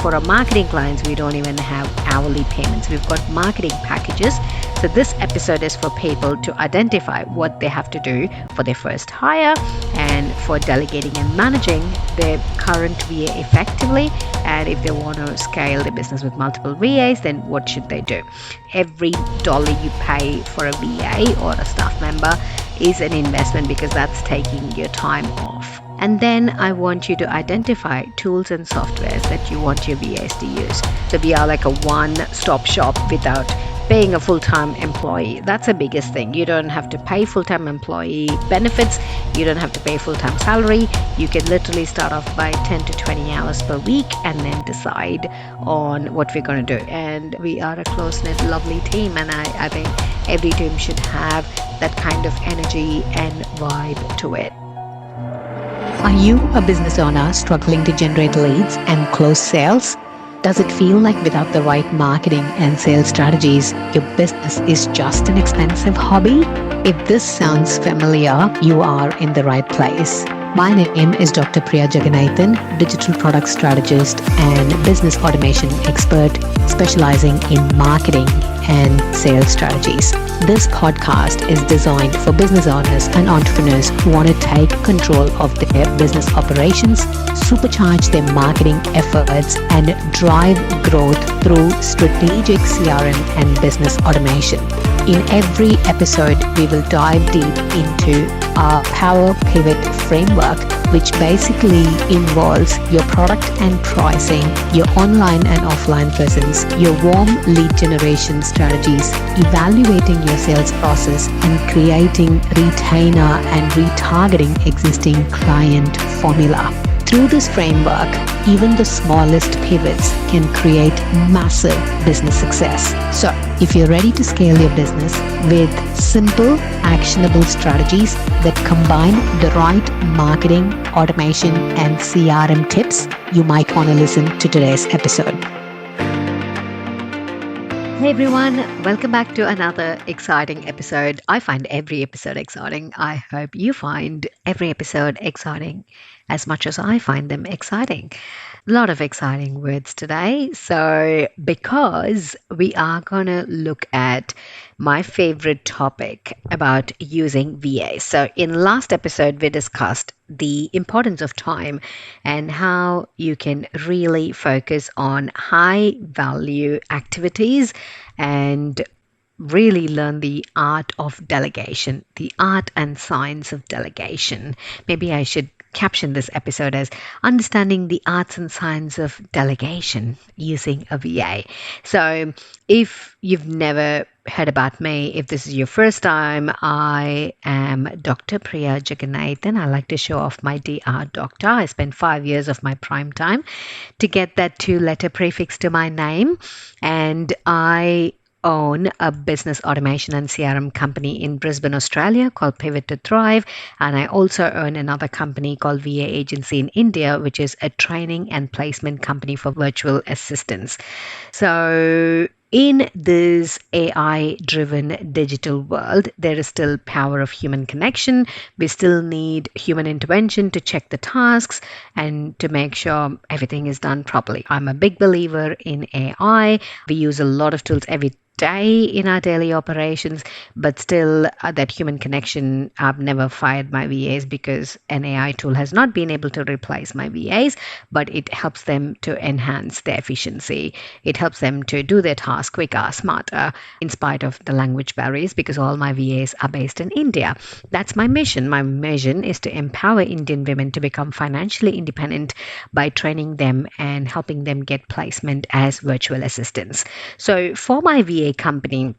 for our marketing clients, we don't even have hourly payments. We've got marketing packages. So this episode is for people to identify what they have to do for their first hire and for delegating and managing their current VA effectively. And if they want to scale their business with multiple VAs, then what should they do? Every dollar you pay for a VA or a staff member is an investment because that's taking your time off. And then I want you to identify tools and softwares that you want your VAs to use. So we are like a one-stop shop without paying a full-time employee. That's the biggest thing. You don't have to pay full-time employee benefits. You don't have to pay full-time salary. You can literally start off by 10 to 20 hours per week and then decide on what we're going to do. And we are a close-knit, lovely team. And I think every team should have that kind of energy and vibe to it. Are you a business owner struggling to generate leads and close sales? Does it feel like without the right marketing and sales strategies, your business is just an expensive hobby? If this sounds familiar, you are in the right place. My name is Dr. Priya Jagganathan, digital product strategist and business automation expert specializing in marketing and sales strategies. This podcast is designed for business owners and entrepreneurs who want to take control of their business operations, supercharge their marketing efforts, and drive growth through strategic CRM and business automation. In every episode, we will dive deep into our Power Pivot framework, which basically involves your product and pricing, your online and offline presence, your warm lead generation strategies, evaluating your sales process, and creating retainer and retargeting existing client formula. Through this framework, even the smallest pivots can create massive business success. So, if you're ready to scale your business with simple, actionable strategies that combine the right marketing, automation, and CRM tips, you might want to listen to today's episode. Hey everyone, welcome back to another exciting episode. I find every episode exciting. I hope you find every episode exciting as much as I find them exciting. A lot of exciting words today. So, because we are going to look at my favorite topic about using VA. So, in last episode, we discussed the importance of time and how you can really focus on high value activities and really learn the art of delegation, the art and science of delegation. Maybe I should caption this episode as understanding the arts and science of delegation using a VA. So if you've never heard about me, if this is your first time, I am Dr. Priya Jagganathan. I like to show off my DR doctor. I spent 5 years of my prime time to get that 2-letter prefix to my name, and I own a business automation and CRM company in Brisbane, Australia called Pivot to Thrive. And I also own another company called VA Agency in India, which is a training and placement company for virtual assistants. So in this AI-driven digital world, there is still power of human connection. We still need human intervention to check the tasks and to make sure everything is done properly. I'm a big believer in AI. We use a lot of tools every day in our daily operations, but still that human connection, I've never fired my VAs because an AI tool has not been able to replace my VAs, but it helps them to enhance their efficiency. It helps them to do their task quicker, smarter, in spite of the language barriers, because all my VAs are based in India. That's my mission. My mission is to empower Indian women to become financially independent by training them and helping them get placement as virtual assistants. So for my VA company,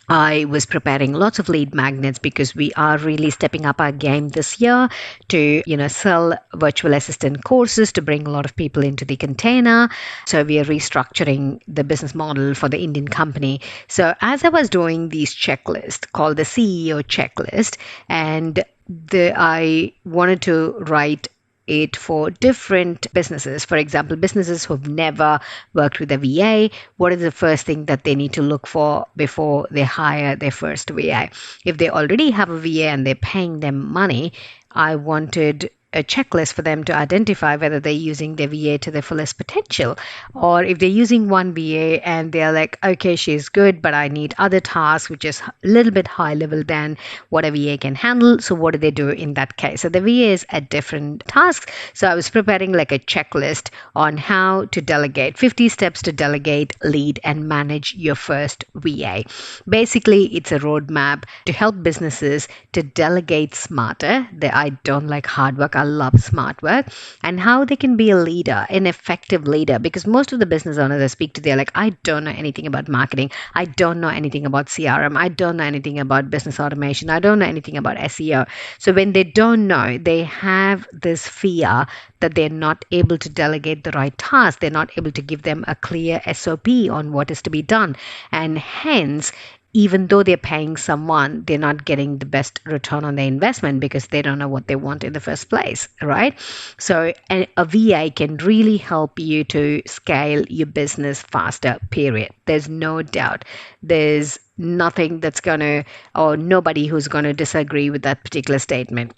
I was preparing lots of lead magnets because we are really stepping up our game this year to, sell virtual assistant courses to bring a lot of people into the container. So we are restructuring the business model for the Indian company. So as I was doing these checklists called the CEO checklist, and I wanted to write it for different businesses. For example, businesses who've never worked with a VA, what is the first thing that they need to look for before they hire their first VA? If they already have a VA and they're paying them money, I wanted a checklist for them to identify whether they're using their VA to their fullest potential, or if they're using one VA and they're like, okay, she's good, but I need other tasks which is a little bit high level than what a VA can handle. So what do they do in that case? So the VAs at different tasks. So I was preparing like a checklist on how to delegate, 50 steps to delegate, lead, and manage your first VA. Basically, it's a roadmap to help businesses to delegate smarter. I don't like hard work, I love smart work, and how they can be a leader, an effective leader. Because most of the business owners I speak to, they're like, I don't know anything about marketing, I don't know anything about CRM, I don't know anything about business automation, I don't know anything about SEO. So when they don't know, they have this fear that they're not able to delegate the right task, they're not able to give them a clear SOP on what is to be done, and hence even though they're paying someone, they're not getting the best return on their investment because they don't know what they want in the first place, right? So a VA can really help you to scale your business faster, period. There's no doubt. There's nothing that's going to, or nobody who's going to disagree with that particular statement.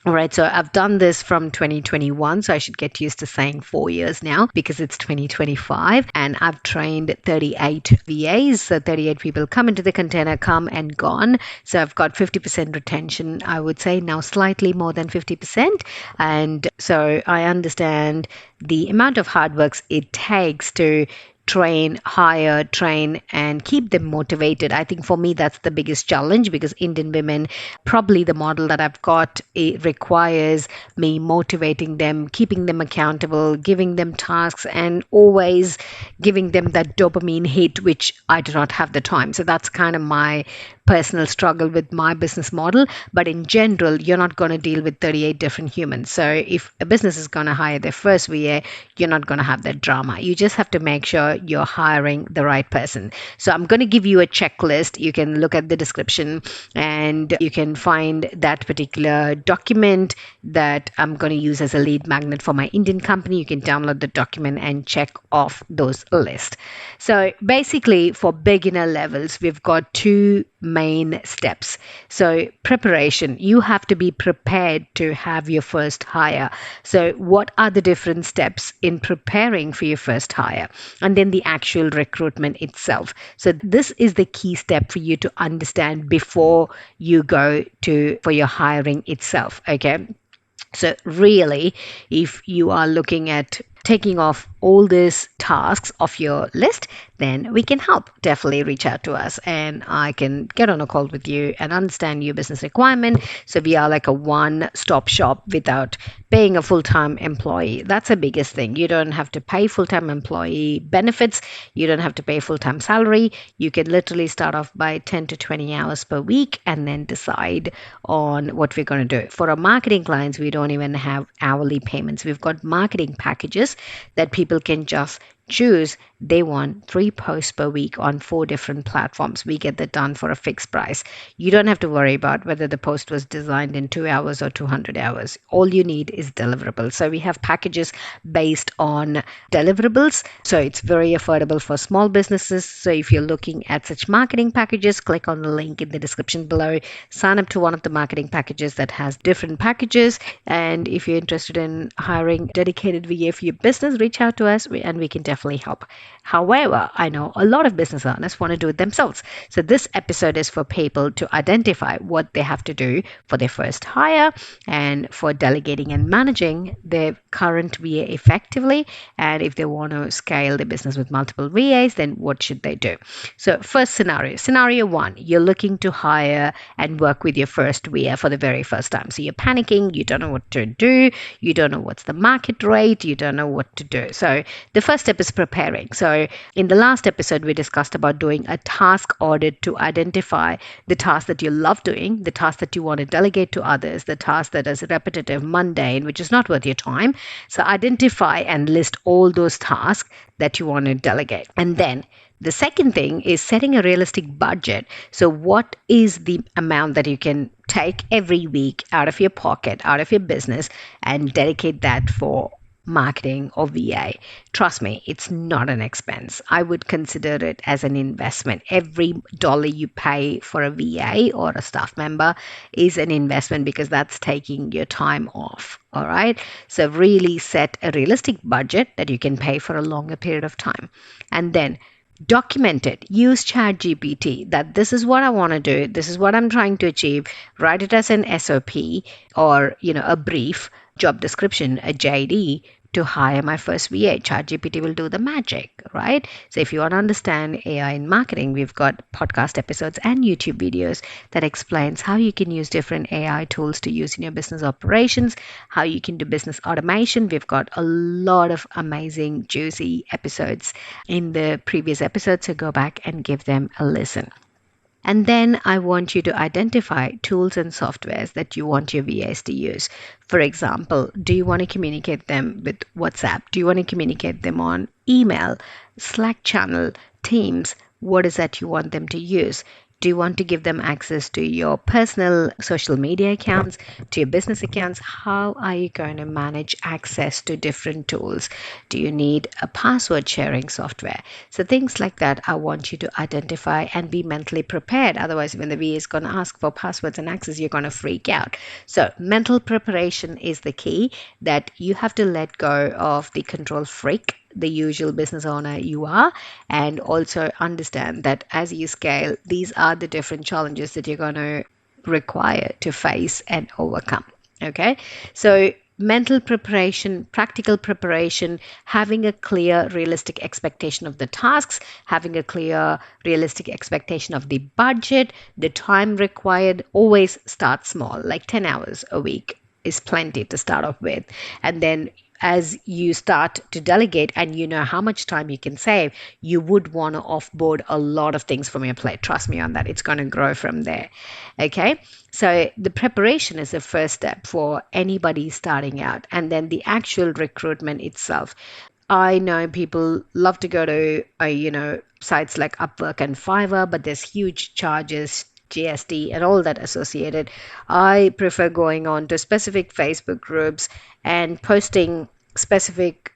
All right, so I've done this from 2021, so I should get used to saying 4 years now because it's 2025, and I've trained 38 VAs. So 38 people come into the container, come and gone. So I've got 50% retention, I would say now slightly more than 50%. And so I understand the amount of hard work it takes to train, hire, train, and keep them motivated. I think for me, that's the biggest challenge because Indian women, probably the model that I've got, it requires me motivating them, keeping them accountable, giving them tasks, and always giving them that dopamine hit, which I do not have the time. So that's kind of my personal struggle with my business model. But in general, you're not going to deal with 38 different humans. So if a business is going to hire their first VA, you're not going to have that drama. You just have to make sure you're hiring the right person. So I'm going to give you a checklist. You can look at the description and you can find that particular document that I'm going to use as a lead magnet for my Indian company. You can download the document and check off those lists. So basically, for beginner levels, we've got two main steps. So preparation, you have to be prepared to have your first hire. So what are the different steps in preparing for your first hire? And then the actual recruitment itself. So this is the key step for you to understand before you go to for your hiring itself. Okay. So really, if you are looking at taking off all these tasks off your list, then we can help. Definitely reach out to us and I can get on a call with you and understand your business requirement. So we are like a one-stop shop without paying a full-time employee. That's the biggest thing. You don't have to pay full-time employee benefits. You don't have to pay full-time salary. You can literally start off by 10 to 20 hours per week and then decide on what we're going to do. For our marketing clients, we don't even have hourly payments. We've got marketing packages that people can just choose. They want 3 posts per week on 4 different platforms. We get that done for a fixed price. You don't have to worry about whether the post was designed in 2 hours or 200 hours. All you need is deliverables. So we have packages based on deliverables. So it's very affordable for small businesses. So if you're looking at such marketing packages, click on the link in the description below. Sign up to one of the marketing packages that has different packages. And if you're interested in hiring dedicated VA for your business, reach out to us and we can definitely help. However, I know a lot of business owners want to do it themselves. So this episode is for people to identify what they have to do for their first hire and for delegating and managing their current VA effectively. And if they want to scale their business with multiple VAs, then what should they do? So first scenario 1, you're looking to hire and work with your first VA for the very first time. So you're panicking, you don't know what to do, you don't know what's the market rate, you don't know what to do. So the first step is preparing. So in the last episode, we discussed about doing a task audit to identify the task that you love doing, the task that you want to delegate to others, the task that is repetitive, mundane, which is not worth your time. So identify and list all those tasks that you want to delegate. And then the second thing is setting a realistic budget. So what is the amount that you can take every week out of your pocket, out of your business, and dedicate that for marketing or VA. Trust me, it's not an expense. I would consider it as an investment. Every dollar you pay for a VA or a staff member is an investment because that's taking your time off. All right. So, really set a realistic budget that you can pay for a longer period of time. And then document it. Use chat gpt that this is what I want to do, this is what I'm trying to achieve. Write it as an sop, or a brief job description, a jd, to hire my first VA. ChatGPT will do the magic, right? So if you want to understand AI in marketing, we've got podcast episodes and YouTube videos that explains how you can use different AI tools to use in your business operations, how you can do business automation. We've got a lot of amazing, juicy episodes in the previous episodes, so go back and give them a listen. And then I want you to identify tools and softwares that you want your VAs to use. For example, do you want to communicate them with WhatsApp? Do you want to communicate them on email, Slack channel, Teams? What is that you want them to use? Do you want to give them access to your personal social media accounts, to your business accounts? How are you going to manage access to different tools? Do you need a password sharing software? So things like that, I want you to identify and be mentally prepared. Otherwise, when the VA is going to ask for passwords and access, you're going to freak out. So mental preparation is the key, that you have to let go of the control freak, the usual business owner you are, and also understand that as you scale, these are the different challenges that you're going to require to face and overcome. Okay, so mental preparation, practical preparation, having a clear, realistic expectation of the tasks, having a clear, realistic expectation of the budget, the time required. Always start small, like 10 hours a week is plenty to start off with. And then as you start to delegate and you know how much time you can save, you would want to offboard a lot of things from your plate. Trust me on that. It's going to grow from there. Okay. So the preparation is the first step for anybody starting out. And then the actual recruitment itself. I know people love to go to, sites like Upwork and Fiverr, but there's huge charges, GST, and all that associated. I prefer going on to specific Facebook groups and posting specific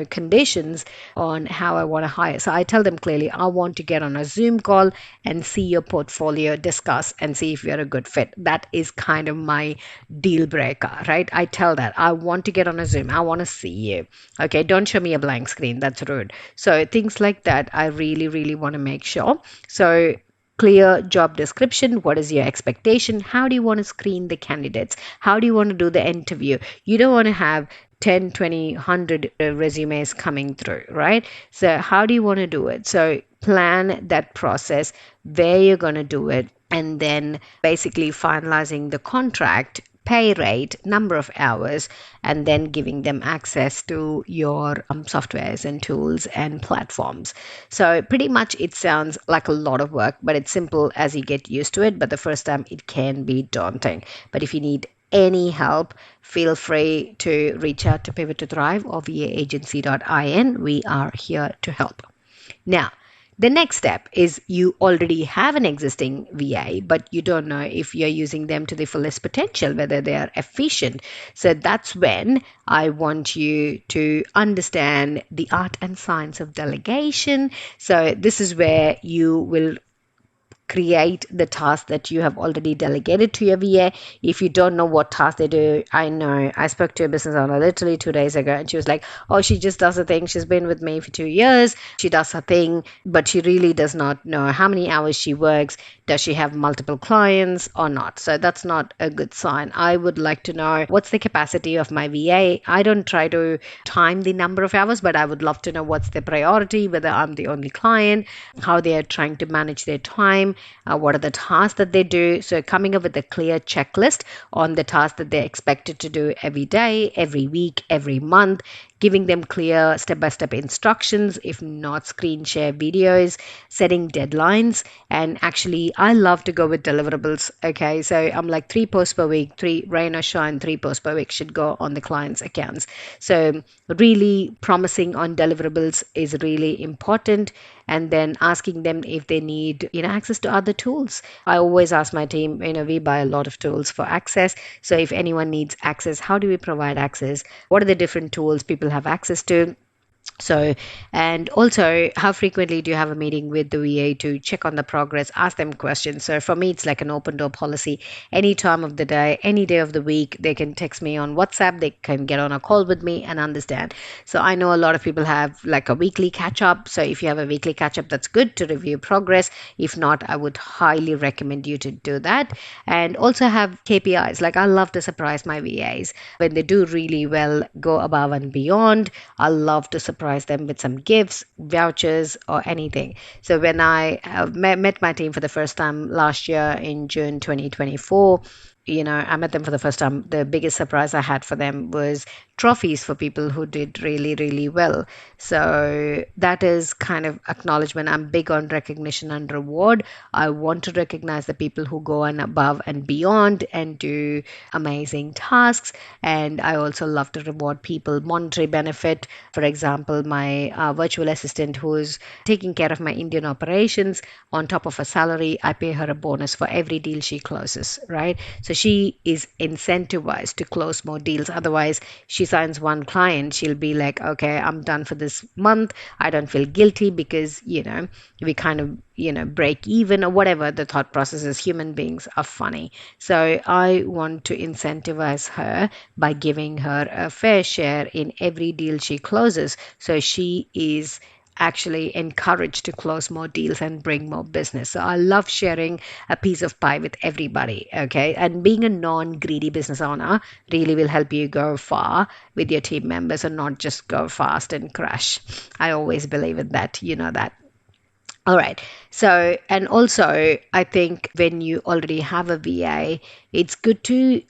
conditions on how I want to hire. So I tell them clearly, I want to get on a Zoom call and see your portfolio, discuss and see if you're a good fit. That is kind of my deal breaker, right? I tell that I want to get on a Zoom, I want to see you. Okay, don't show me a blank screen, that's rude. So things like that, I really, really want to make sure. So clear job description. What is your expectation? How do you want to screen the candidates? How do you want to do the interview? You don't want to have 10, 20, 100 resumes coming through, right? So how do you want to do it? So plan that process, where you're going to do it, and then basically finalizing the contract, pay rate, number of hours, and then giving them access to your softwares and tools and platforms. So pretty much it sounds like a lot of work, but it's simple as you get used to it. But the first time it can be daunting. But if you need any help, feel free to reach out to Pivot to Thrive or vaagency.in. We are here to help. Now, the next step is you already have an existing VA, but you don't know if you're using them to the fullest potential, whether they are efficient. So that's when I want you to understand the art and science of delegation. So this is where you will create the task that you have already delegated to your VA. If you don't know what task they do, I know I spoke to a business owner literally 2 days ago and she was like, oh, she just does a thing. She's been with me for 2 years. She does her thing, but she really does not know how many hours she works. Does she have multiple clients or not? So that's not a good sign. I would like to know what's the capacity of my VA. I don't try to time the number of hours, but I would love to know what's the priority, whether I'm the only client, how they are trying to manage their time, what are the tasks that they do. So coming up with a clear checklist on the tasks that they're expected to do every day, every week, every month, giving them clear step-by-step instructions, if not screen share videos, setting deadlines. And actually, I love to go with deliverables. Okay, so I'm like 3 posts per week, 3 rain or shine, 3 posts per week should go on the client's accounts. So really promising on deliverables is really important. And then asking them if they need access to other tools. I always ask my team, we buy a lot of tools for access. So if anyone needs access, how do we provide access? What are the different tools people people have access to. So, and also, how frequently do you have a meeting with the VA to check on the progress, ask them questions? So, for me, it's like an open door policy. Any time of the day, any day of the week, they can text me on WhatsApp, they can get on a call with me and understand. So, I know a lot of people have like a weekly catch up. So, if you have a weekly catch up, that's good to review progress. If not, I would highly recommend you to do that. And also have KPIs. Like, I love to surprise my VAs when they do really well, go above and beyond. I love to surprise them with some gifts, vouchers, or anything. So when I met my team for the first time last year in June 2024, I met them for the first time. The biggest surprise I had for them was trophies for people who did really, really well. So that is kind of acknowledgement. I'm big on recognition and reward. I want to recognize the people who go on above and beyond and do amazing tasks. And I also love to reward people monetary benefit. For example, my virtual assistant who's taking care of my Indian operations, on top of a salary, I pay her a bonus for every deal she closes, right? So she is incentivized to close more deals. Otherwise, she signs one client, she'll be like, okay, I'm done for this month. I don't feel guilty because, we kind of, break even or whatever the thought process is. Human beings are funny. So I want to incentivize her by giving her a fair share in every deal she closes. So she is actually encouraged to close more deals and bring more business. So I love sharing a piece of pie with everybody. Okay. And being a non greedy business owner really will help you go far with your team members and not just go fast and crash. I always believe in that. You know that. All right. So, and also, I think when you already have a VA, it's good to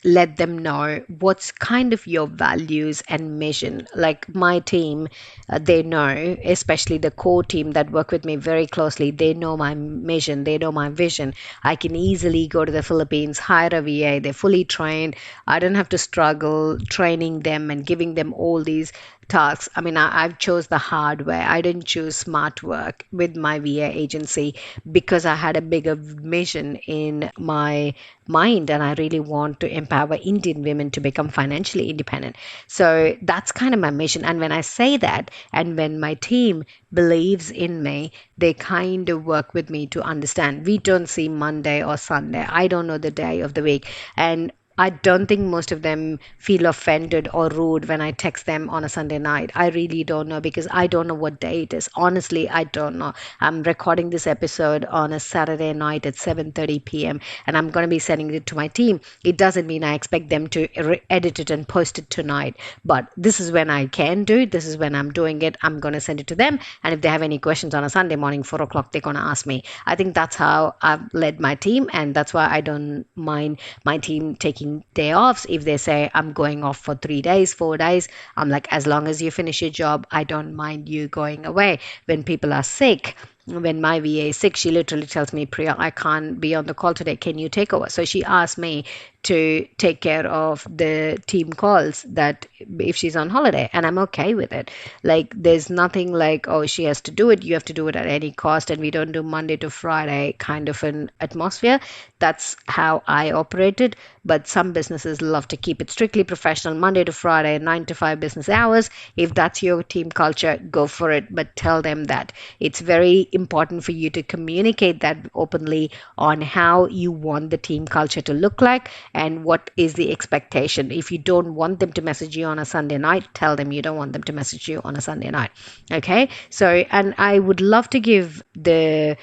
let them know what's kind of your values and mission. Like my team, they know, especially the core team that work with me very closely, they know my mission, they know my vision. I can easily go to the Philippines, hire a VA, they're fully trained. I don't have to struggle training them and giving them all these tasks. I mean, I've chose the hard way. I didn't choose smart work with my VA agency because I had a bigger mission in my mind and I really want to empower Indian women to become financially independent. So that's kind of my mission. And when I say that, and when my team believes in me, they kind of work with me to understand. We don't see Monday or Sunday. I don't know the day of the week. And I don't think most of them feel offended or rude when I text them on a Sunday night. I really don't know because I don't know what day it is. Honestly, I don't know. I'm recording this episode on a Saturday night at 7:30 p.m. and I'm going to be sending it to my team. It doesn't mean I expect them to edit it and post it tonight, but this is when I can do it. This is when I'm doing it. I'm going to send it to them. And if they have any questions on a Sunday morning, 4 o'clock, they're going to ask me. I think that's how I've led my team. And that's why I don't mind my team taking day offs. If they say I'm going off for 3 days, 4 days, I'm like, as long as you finish your job, I don't mind you going away. When people are sick, when my VA is sick, she literally tells me, Priya, I can't be on the call today. Can you take over? So she asked me to take care of the team calls that if she's on holiday, and I'm okay with it. Like there's nothing like, oh, she has to do it, you have to do it at any cost, and we don't do Monday to Friday kind of an atmosphere. That's how I operated. But some businesses love to keep it strictly professional, Monday to Friday, 9 to 5 business hours. If that's your team culture, go for it. But tell them that it's very important for you to communicate that openly on how you want the team culture to look like and what is the expectation. If you don't want them to message you on a Sunday night, tell them you don't want them to message you on a Sunday night. Okay. So, and I would love to give the,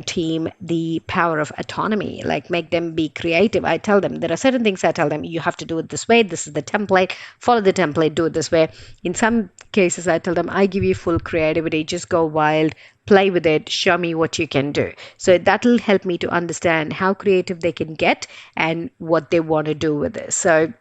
team the power of autonomy, like make them be creative. I tell them there are certain things. I tell them you have to do it this way. This is the template. Follow the template. Do it this way. In some cases, I tell them I give you full creativity. Just go wild, play with it, show me what you can do. So that'll help me to understand how creative they can get and what they want to do with this. So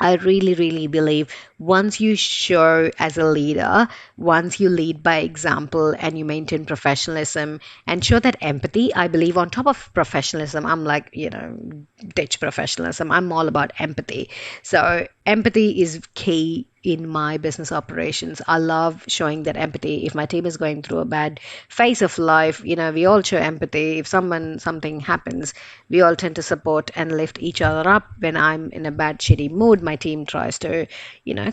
I really, really believe once you show as a leader, once you lead by example and you maintain professionalism and show that empathy, I believe on top of professionalism, I'm like, ditch professionalism. I'm all about empathy. So empathy is key in my business operations. I love showing that empathy. If my team is going through a bad phase of life, we all show empathy. If something happens, we all tend to support and lift each other up. When I'm in a bad, shitty mood, my team tries to,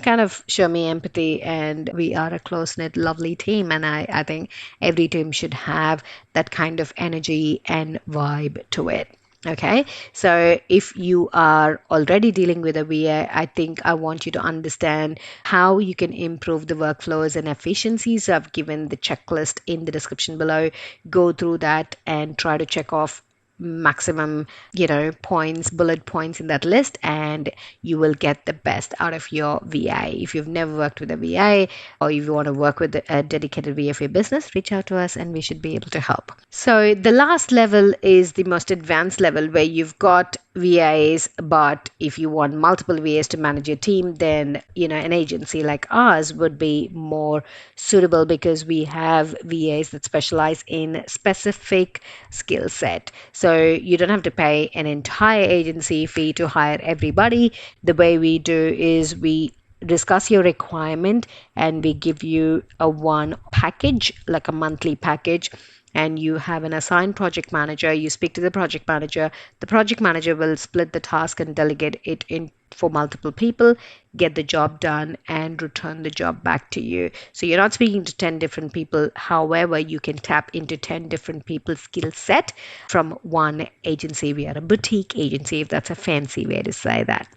kind of show me empathy, and we are a close knit, lovely team. And I think every team should have that kind of energy and vibe to it. Okay, so if you are already dealing with a VA, I think I want you to understand how you can improve the workflows and efficiencies. So I've given the checklist in the description below. Go through that and try to check off maximum points, bullet points in that list, and you will get the best out of your VA. If you've never worked with a VA, or if you want to work with a dedicated VA for your business, reach out to us and we should be able to help. So the last level is the most advanced level, where you've got VAs, but if you want multiple VAs to manage your team, then an agency like ours would be more suitable, because we have VAs that specialize in specific skill set. So you don't have to pay an entire agency fee to hire everybody. The way we do is we discuss your requirement and we give you a one package, like a monthly package, and you have an assigned project manager. You speak to the project manager will split the task and delegate it in for multiple people, get the job done, and return the job back to you. So you're not speaking to 10 different people. However, you can tap into 10 different people's skill set from one agency. We are a boutique agency, if that's a fancy way to say that.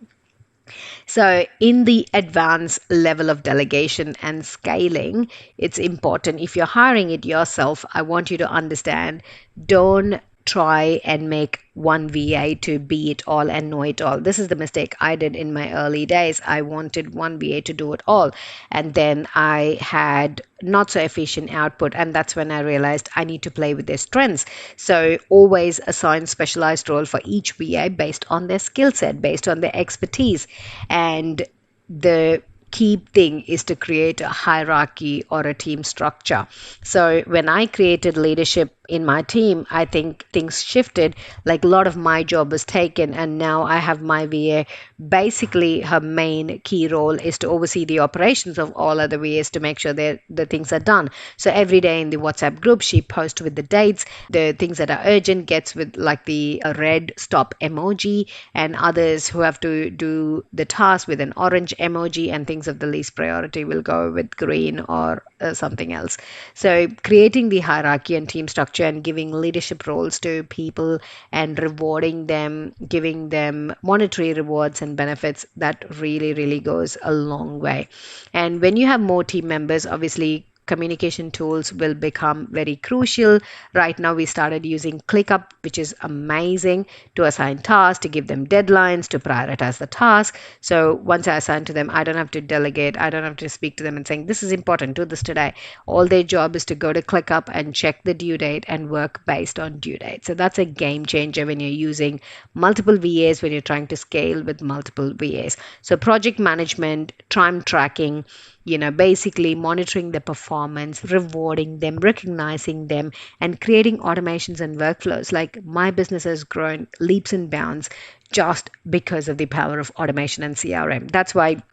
So, in the advanced level of delegation and scaling, it's important, if you're hiring it yourself, I want you to understand, don't try and make one VA to be it all and know it all. This is the mistake I did in my early days. I wanted one VA to do it all, and then I had not so efficient output, and that's when I realized I need to play with their strengths. So always assign specialized role for each VA based on their skill set, based on their expertise. And the key thing is to create a hierarchy or a team structure. So when I created leadership in my team, I think things shifted. Like, a lot of my job was taken, and now I have my VA. Basically, her main key role is to oversee the operations of all other VAs to make sure that the things are done. So every day in the WhatsApp group, she posts with the dates, the things that are urgent gets with like the red stop emoji, and others who have to do the task with an orange emoji, and things of the least priority will go with green or something else. So creating the hierarchy and team structure and giving leadership roles to people and rewarding them, giving them monetary rewards and benefits, that really, really goes a long way. And when you have more team members, obviously communication tools will become very crucial. Right now, we started using ClickUp, which is amazing, to assign tasks, to give them deadlines, to prioritize the task. So once I assign to them, I don't have to delegate. I don't have to speak to them and saying, this is important, do this today. All their job is to go to ClickUp and check the due date and work based on due date. So that's a game changer when you're using multiple VAs, when you're trying to scale with multiple VAs. So project management, time tracking, basically monitoring the performance, rewarding them, recognizing them, and creating automations and workflows. Like, my business has grown leaps and bounds just because of the power of automation and CRM. That's why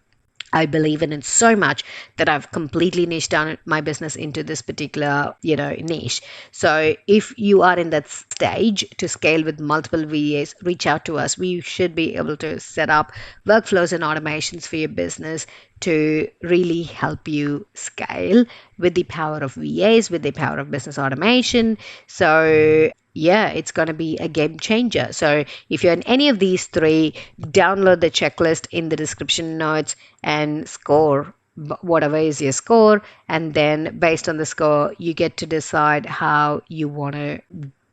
I believe in it so much that I've completely niched down my business into this particular, niche. So if you are in that stage to scale with multiple VAs, reach out to us. We should be able to set up workflows and automations for your business to really help you scale with the power of VAs, with the power of business automation. So yeah, it's going to be a game changer. So if you're in any of these three, download the checklist in the description notes and score whatever is your score. And then based on the score, you get to decide how you want to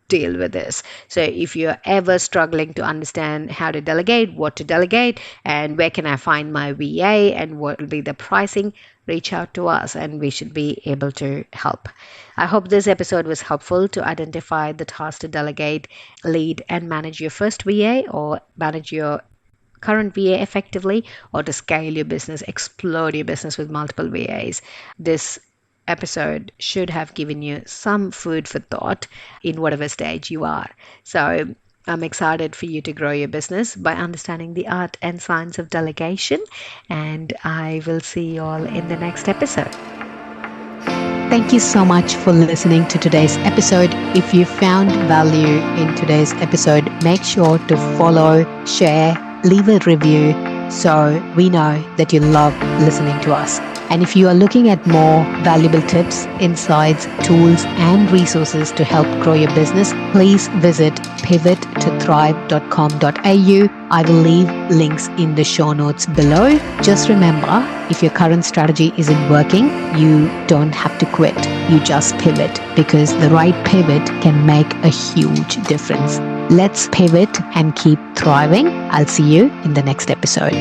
deal with this. So if you're ever struggling to understand how to delegate, what to delegate, and where can I find my VA, and what will be the pricing, reach out to us and we should be able to help. I hope this episode was helpful to identify the task to delegate, lead, and manage your first VA, or manage your current VA effectively, or to scale your business, explode your business with multiple VAs. This episode should have given you some food for thought in whatever stage you are. So I'm excited for you to grow your business by understanding the art and science of delegation. And I will see you all in the next episode. Thank you so much for listening to today's episode. If you found value in today's episode, make sure to follow, share, leave a review so we know that you love listening to us. And if you are looking at more valuable tips, insights, tools, and resources to help grow your business, please visit pivottothrive.com.au. I will leave links in the show notes below. Just remember, if your current strategy isn't working, you don't have to quit. You just pivot, because the right pivot can make a huge difference. Let's pivot and keep thriving. I'll see you in the next episode.